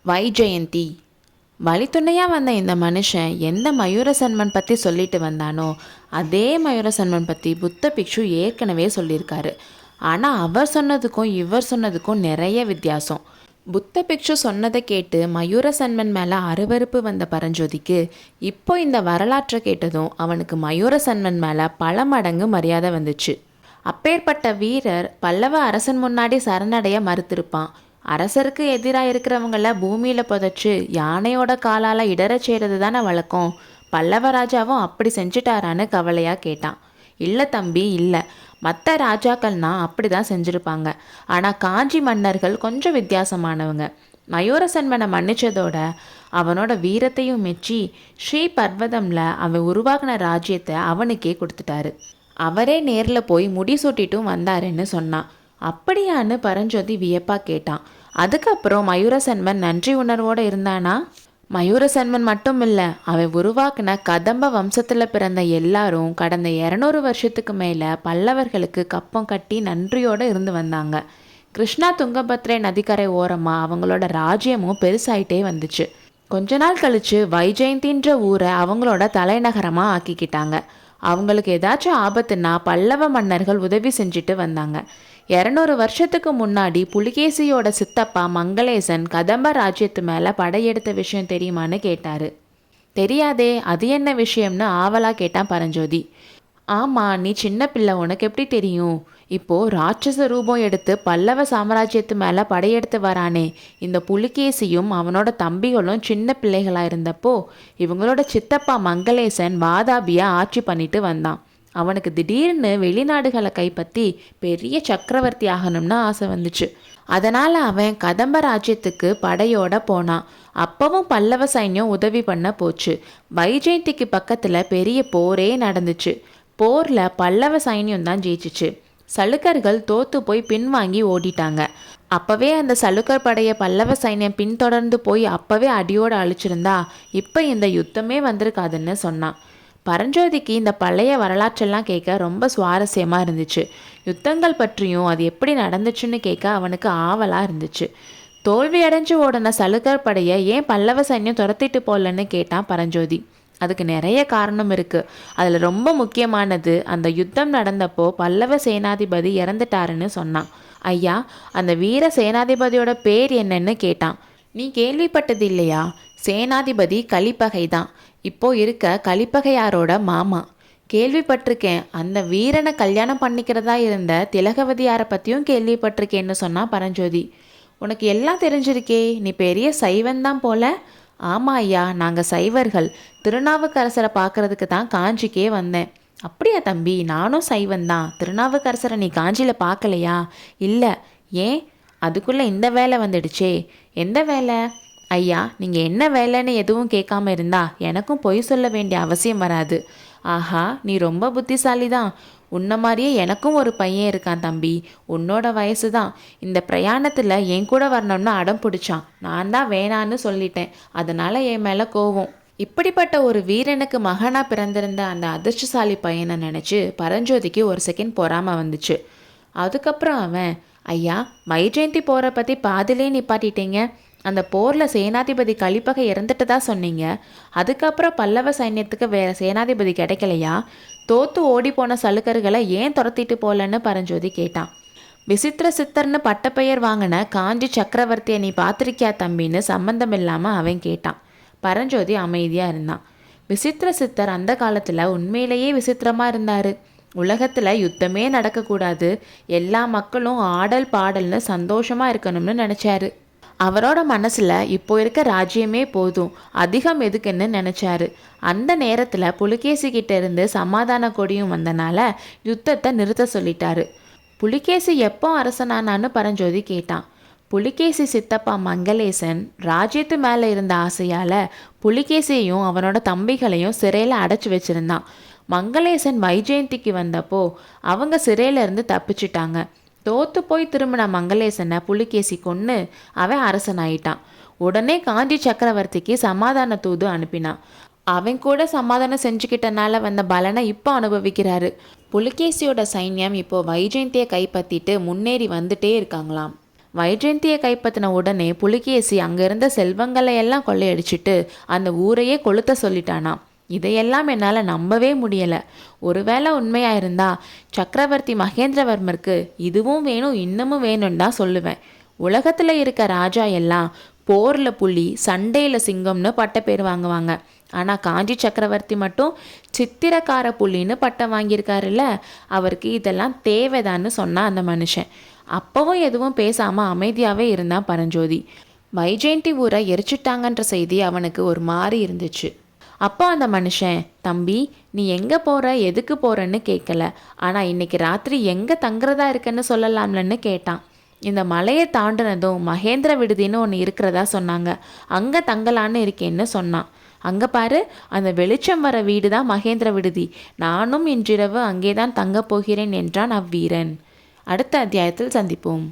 வைஜெயந்தி. வழித்துணையாக வந்த இந்த மனுஷன் எந்த மயூரசன்மன் பற்றி சொல்லிட்டு வந்தானோ அதே மயூரசன்மன் பற்றி புத்த பிக்ஷு ஏற்கனவே சொல்லியிருக்காரு. ஆனால் அவர் சொன்னதுக்கும் இவர் சொன்னதுக்கும் நிறைய வித்தியாசம். புத்த பிக்ஷு சொன்னதை கேட்டு மயூரசன்மன் மேலே அருவருப்பு வந்த பரஞ்சோதிக்கு இப்போ இந்த வரலாற்றை கேட்டதும் அவனுக்கு மயூரசன்மன் மேலே பல மடங்கு மரியாதை வந்துச்சு. அப்பேற்பட்ட வீரர் பல்லவ அரசன் முன்னாடி சரணடைய மறுத்திருப்பான். அரசருக்கு எதிராக இருக்கிறவங்கள பூமியில் புதைச்சி யானையோட காலால் இடறச் செய்கிறது தானே வழக்கம். பல்லவ ராஜாவும் அப்படி செஞ்சுட்டாரான்னு கவலையாக கேட்டான். இல்லை தம்பி, இல்லை. மற்ற ராஜாக்கள்னா அப்படி தான் செஞ்சுருப்பாங்க. ஆனால் காஞ்சி மன்னர்கள் கொஞ்சம் வித்தியாசமானவங்க. மயூரசன்மனை மன்னிச்சதோட அவனோட வீரத்தையும் மெச்சி ஸ்ரீ பர்வதமில் அவன் உருவாக்கின ராஜ்யத்தை அவனுக்கே கொடுத்துட்டாரு. அவரே நேரில் போய் முடிசூட்டிட்டும் வந்தாருன்னு சொன்னான். அப்படியான்னு பரஞ்சோதி வியப்பா கேட்டான். அதுக்கப்புறம் மயூரசன்மன் நன்றி உணர்வோடு இருந்தானா? மயூரசன்மன் மட்டும் இல்லை, அவன் உருவாக்குன கதம்ப வம்சத்தில் பிறந்த எல்லாரும் கடந்த 200 வருஷத்துக்கு மேலே பல்லவர்களுக்கு கப்பம் கட்டி நன்றியோடு இருந்து வந்தாங்க. கிருஷ்ணா துங்கபத்ரை நதிக்கரை ஓரமாக அவங்களோட ராஜ்யமும் பெருசாயிட்டே வந்துச்சு. கொஞ்ச நாள் கழித்து வைஜெயந்தின்ற ஊரை அவங்களோட தலைநகரமாக ஆக்கிக்கிட்டாங்க. அவங்களுக்கு ஏதாச்சும் ஆபத்துன்னா பல்லவ மன்னர்கள் உதவி செஞ்சுட்டு வந்தாங்க. 200 வருஷத்துக்கு முன்னாடி புலிகேசியோட சித்தப்பா மங்களேசன் கதம்ப ராஜ்யத்து மேலே படையெடுத்த விஷயம் தெரியுமான்னு கேட்டார். தெரியாதே, அது என்ன விஷயம்னு ஆவலாக கேட்டான் பரஞ்சோதி. ஆமாம், நீ சின்ன பிள்ளை, உனக்கு எப்படி தெரியும்? இப்போது ராட்சச ரூபம் எடுத்து பல்லவ சாம்ராஜ்யத்து மேலே படையெடுத்து வரானே இந்த புலிகேசியும் அவனோட தம்பிகளும் சின்ன பிள்ளைகளாக இருந்தப்போ இவங்களோட சித்தப்பா மங்களேசன் வாதாபியாக ஆட்சி பண்ணிட்டு வந்தான். அவனுக்கு திடீர்னு வெளிநாடுகளை கைப்பற்றி பெரிய சக்கரவர்த்தி ஆகணும்னு ஆசை வந்துச்சு. அதனால் அவன் கதம்ப ராஜ்யத்துக்கு படையோட போனான். அப்பவும் பல்லவ சைன்யம் உதவி பண்ண போச்சு. வைஜெயந்திக்கு பக்கத்தில் பெரிய போரே நடந்துச்சு. போரில் பல்லவ சைன்யம் தான் ஜெயிச்சிச்சு. சலுக்கர்கள் தோத்து போய் பின்வாங்கி ஓடிட்டாங்க. அப்போவே அந்த சலுக்கர் படையை பல்லவ சைன்யம் பின்தொடர்ந்து போய் அப்போவே அடியோடு அழிச்சிருந்தா இப்போ இந்த யுத்தமே வந்திருக்காதுன்னு சொன்னான். பரஞ்சோதிக்கு இந்த பழைய வரலாற்றெல்லாம் கேட்க ரொம்ப சுவாரஸ்யமாக இருந்துச்சு. யுத்தங்கள் பற்றியும் அது எப்படி நடந்துச்சுன்னு கேட்க அவனுக்கு ஆவலாக இருந்துச்சு. தோல்வி அடைஞ்சு ஓடின சலுக்கர் படையை ஏன் பல்லவ சைன்யம் துரத்திட்டு போகலன்னு கேட்டான் பரஞ்சோதி. அதுக்கு நிறைய காரணம் இருக்குது. அதில் ரொம்ப முக்கியமானது, அந்த யுத்தம் நடந்தப்போ பல்லவ சேனாதிபதி இறந்துட்டாருன்னு சொன்னான். ஐயா, அந்த வீர சேனாதிபதியோட பேர் என்னன்னு கேட்டான். நீ கேள்விப்பட்டது இல்லையா? சேனாதிபதி கலிப்பகை தான். இப்போ இருக்க கலிப்பகையாரோட மாமா. கேள்விப்பட்டிருக்கேன். அந்த வீரனை கல்யாணம் பண்ணிக்கிறதா இருந்த திலகவதியாரை பற்றியும் கேள்விப்பட்டிருக்கேன்னு சொன்னான் பரஞ்சோதி. உனக்கு எல்லாம் தெரிஞ்சிருக்கே, நீ பெரிய சைவன்தான் போல. ஆமாம் ஐயா, நாங்கள் சைவர்கள். திருநாவுக்கரசரை பார்க்கறதுக்கு தான் காஞ்சிக்கே வந்தேன். அப்படியா தம்பி, நானும் சைவந்தான். திருநாவுக்கரசரை நீ காஞ்சியில் பார்க்கலையா? இல்லை. ஏன்? அதுக்குள்ளே இந்த வேலை வந்துடுச்சே. எந்த வேலை? ஐயா, நீங்கள் என்ன வேலைன்னு எதுவும் கேட்காம இருந்தா எனக்கும் பொய் சொல்ல வேண்டிய அவசியம் வராது. ஆஹா, நீ ரொம்ப புத்திசாலி தான். உன்ன மாதிரியே எனக்கும் ஒரு பையன் இருக்கான் தம்பி. உன்னோட வயசு தான். இந்த பிரயாணத்தில் என் கூட வரணும்னு அடம் பிடிச்சான். நான் தான் வேணான்னு சொல்லிட்டேன். அதனால் என் மேலே கோவம். இப்படிப்பட்ட ஒரு வீரனுக்கு மகனாக பிறந்திருந்த அந்த அதிர்ஷ்டசாலி பையனை நினச்சி பரஞ்சோதிக்கு ஒரு செகண்ட் பொறாமல் வந்துச்சு. அதுக்கப்புறம் அவன், ஐயா, வைஜெயந்தி போரை பற்றி பாதிலே நிப்பாட்டிட்டீங்க. அந்த போரில் சேனாதிபதி கலிப்பகை இறந்துட்டு தான் சொன்னீங்க. அதுக்கப்புறம் பல்லவ சைன்யத்துக்கு வேறு சேனாதிபதி கிடைக்கலையா? தோத்து ஓடி போன சலுக்கர்களை ஏன் துரத்திட்டு போகலன்னு பரஞ்சோதி கேட்டான். விசித்திர சித்தர்னு பட்டப்பெயர் வாங்கின காஞ்சி சக்கரவர்த்தியை நீ பார்த்துருக்கியா தம்பின்னு சம்பந்தம் இல்லாமல் அவன் கேட்டான். பரஞ்சோதி அமைதியாக இருந்தான். விசித்திர சித்தர் அந்த காலத்தில் உண்மையிலேயே விசித்திரமாக இருந்தார். உலகத்தில் யுத்தமே நடக்கக்கூடாது, எல்லா மக்களும் ஆடல் பாடல்னு சந்தோஷமாக இருக்கணும்னு நினச்சாரு. அவரோட மனசில் இப்போ இருக்க ராஜ்யமே போதும், அதிகம் எதுக்குன்னு நினச்சாரு. அந்த நேரத்தில் புலிகேசி கிட்ட இருந்து சமாதான கொடியும் வந்தனால யுத்தத்தை நிறுத்த சொல்லிட்டாரு. புலிகேசி எப்போ அரசனானான்னு பரஞ்சோதி கேட்டான். புலிகேசி சித்தப்பா மங்களேசன் ராஜ்யத்து மேலே இருந்த ஆசையால் புலிகேசியையும் அவனோட தம்பிகளையும் சிறையில் அடைச்சி வச்சுருந்தான். மங்களேசன் வைஜெயந்திக்கு வந்தப்போ அவங்க சிறையிலேருந்து தப்பிச்சிட்டாங்க. தோத்து போய் திரும்பின மங்களேசனை புலிகேசி கொன்று அவன் அரசனாயிட்டான். உடனே காஞ்சி சக்கரவர்த்திக்கு சமாதான தூது அனுப்பினான். அவன் கூட சமாதானம் செஞ்சுக்கிட்டனால வந்த பலனை இப்போ அனுபவிக்கிறாரு. புலிகேசியோட சைன்யம் இப்போ வைஜெயந்தியை கைப்பற்றிட்டு முன்னேறி வந்துட்டே இருக்காங்களாம். வைஜெயந்தியை கைப்பற்றின உடனே புலிகேசி அங்கே இருந்த செல்வங்களை எல்லாம் கொள்ளையடிச்சிட்டு அந்த ஊரையே கொளுத்த சொல்லிட்டானாம். இதையெல்லாம் என்னால் நம்பவே முடியலை. ஒருவேளை உண்மையாக இருந்தால் சக்கரவர்த்தி மகேந்திரவர்மருக்கு இதுவும் வேணும் இன்னமும் வேணும்னு தான் சொல்லுவேன். உலகத்தில் இருக்க ராஜா எல்லாம் போரில் புலி சண்டையில் சிங்கம்னு பட்ட பேர் வாங்குவாங்க. ஆனால் காஞ்சி சக்கரவர்த்தி மட்டும் சித்திரக்கார புலின்னு பட்டம் வாங்கியிருக்காருல்ல. அவருக்கு இதெல்லாம் தேவைதான்னு சொன்னான் அந்த மனுஷன். அப்போவும் எதுவும் பேசாமல் அமைதியாகவே இருந்தான் பரஞ்சோதி. வைஜெயந்தி ஊரை எரிச்சிட்டாங்கன்ற செய்தி அவனுக்கு ஒரு மாதிரி இருந்துச்சு. அப்போ அந்த மனுஷன், தம்பி நீ எங்கே போகிற எதுக்கு போகிறன்னு கேட்கல, ஆனால் இன்னைக்கு ராத்திரி எங்கே தங்குறதா இருக்குன்னு சொல்லலாம்லன்னு கேட்டான். இந்த மலையை தாண்டினதும் மகேந்திர விடுதின்னு ஒன்று இருக்கிறதா சொன்னாங்க, அங்கே தங்கலான்னு இருக்கேன்னு சொன்னான். அங்கே பாரு, அந்த வெளிச்சம் வர வீடு தான் மகேந்திர விடுதி. நானும் இன்றிரவு அங்கே தான் தங்கப் போகிறேன் என்றான் அவ்வீரன். அடுத்த அத்தியாயத்தில் சந்திப்போம்.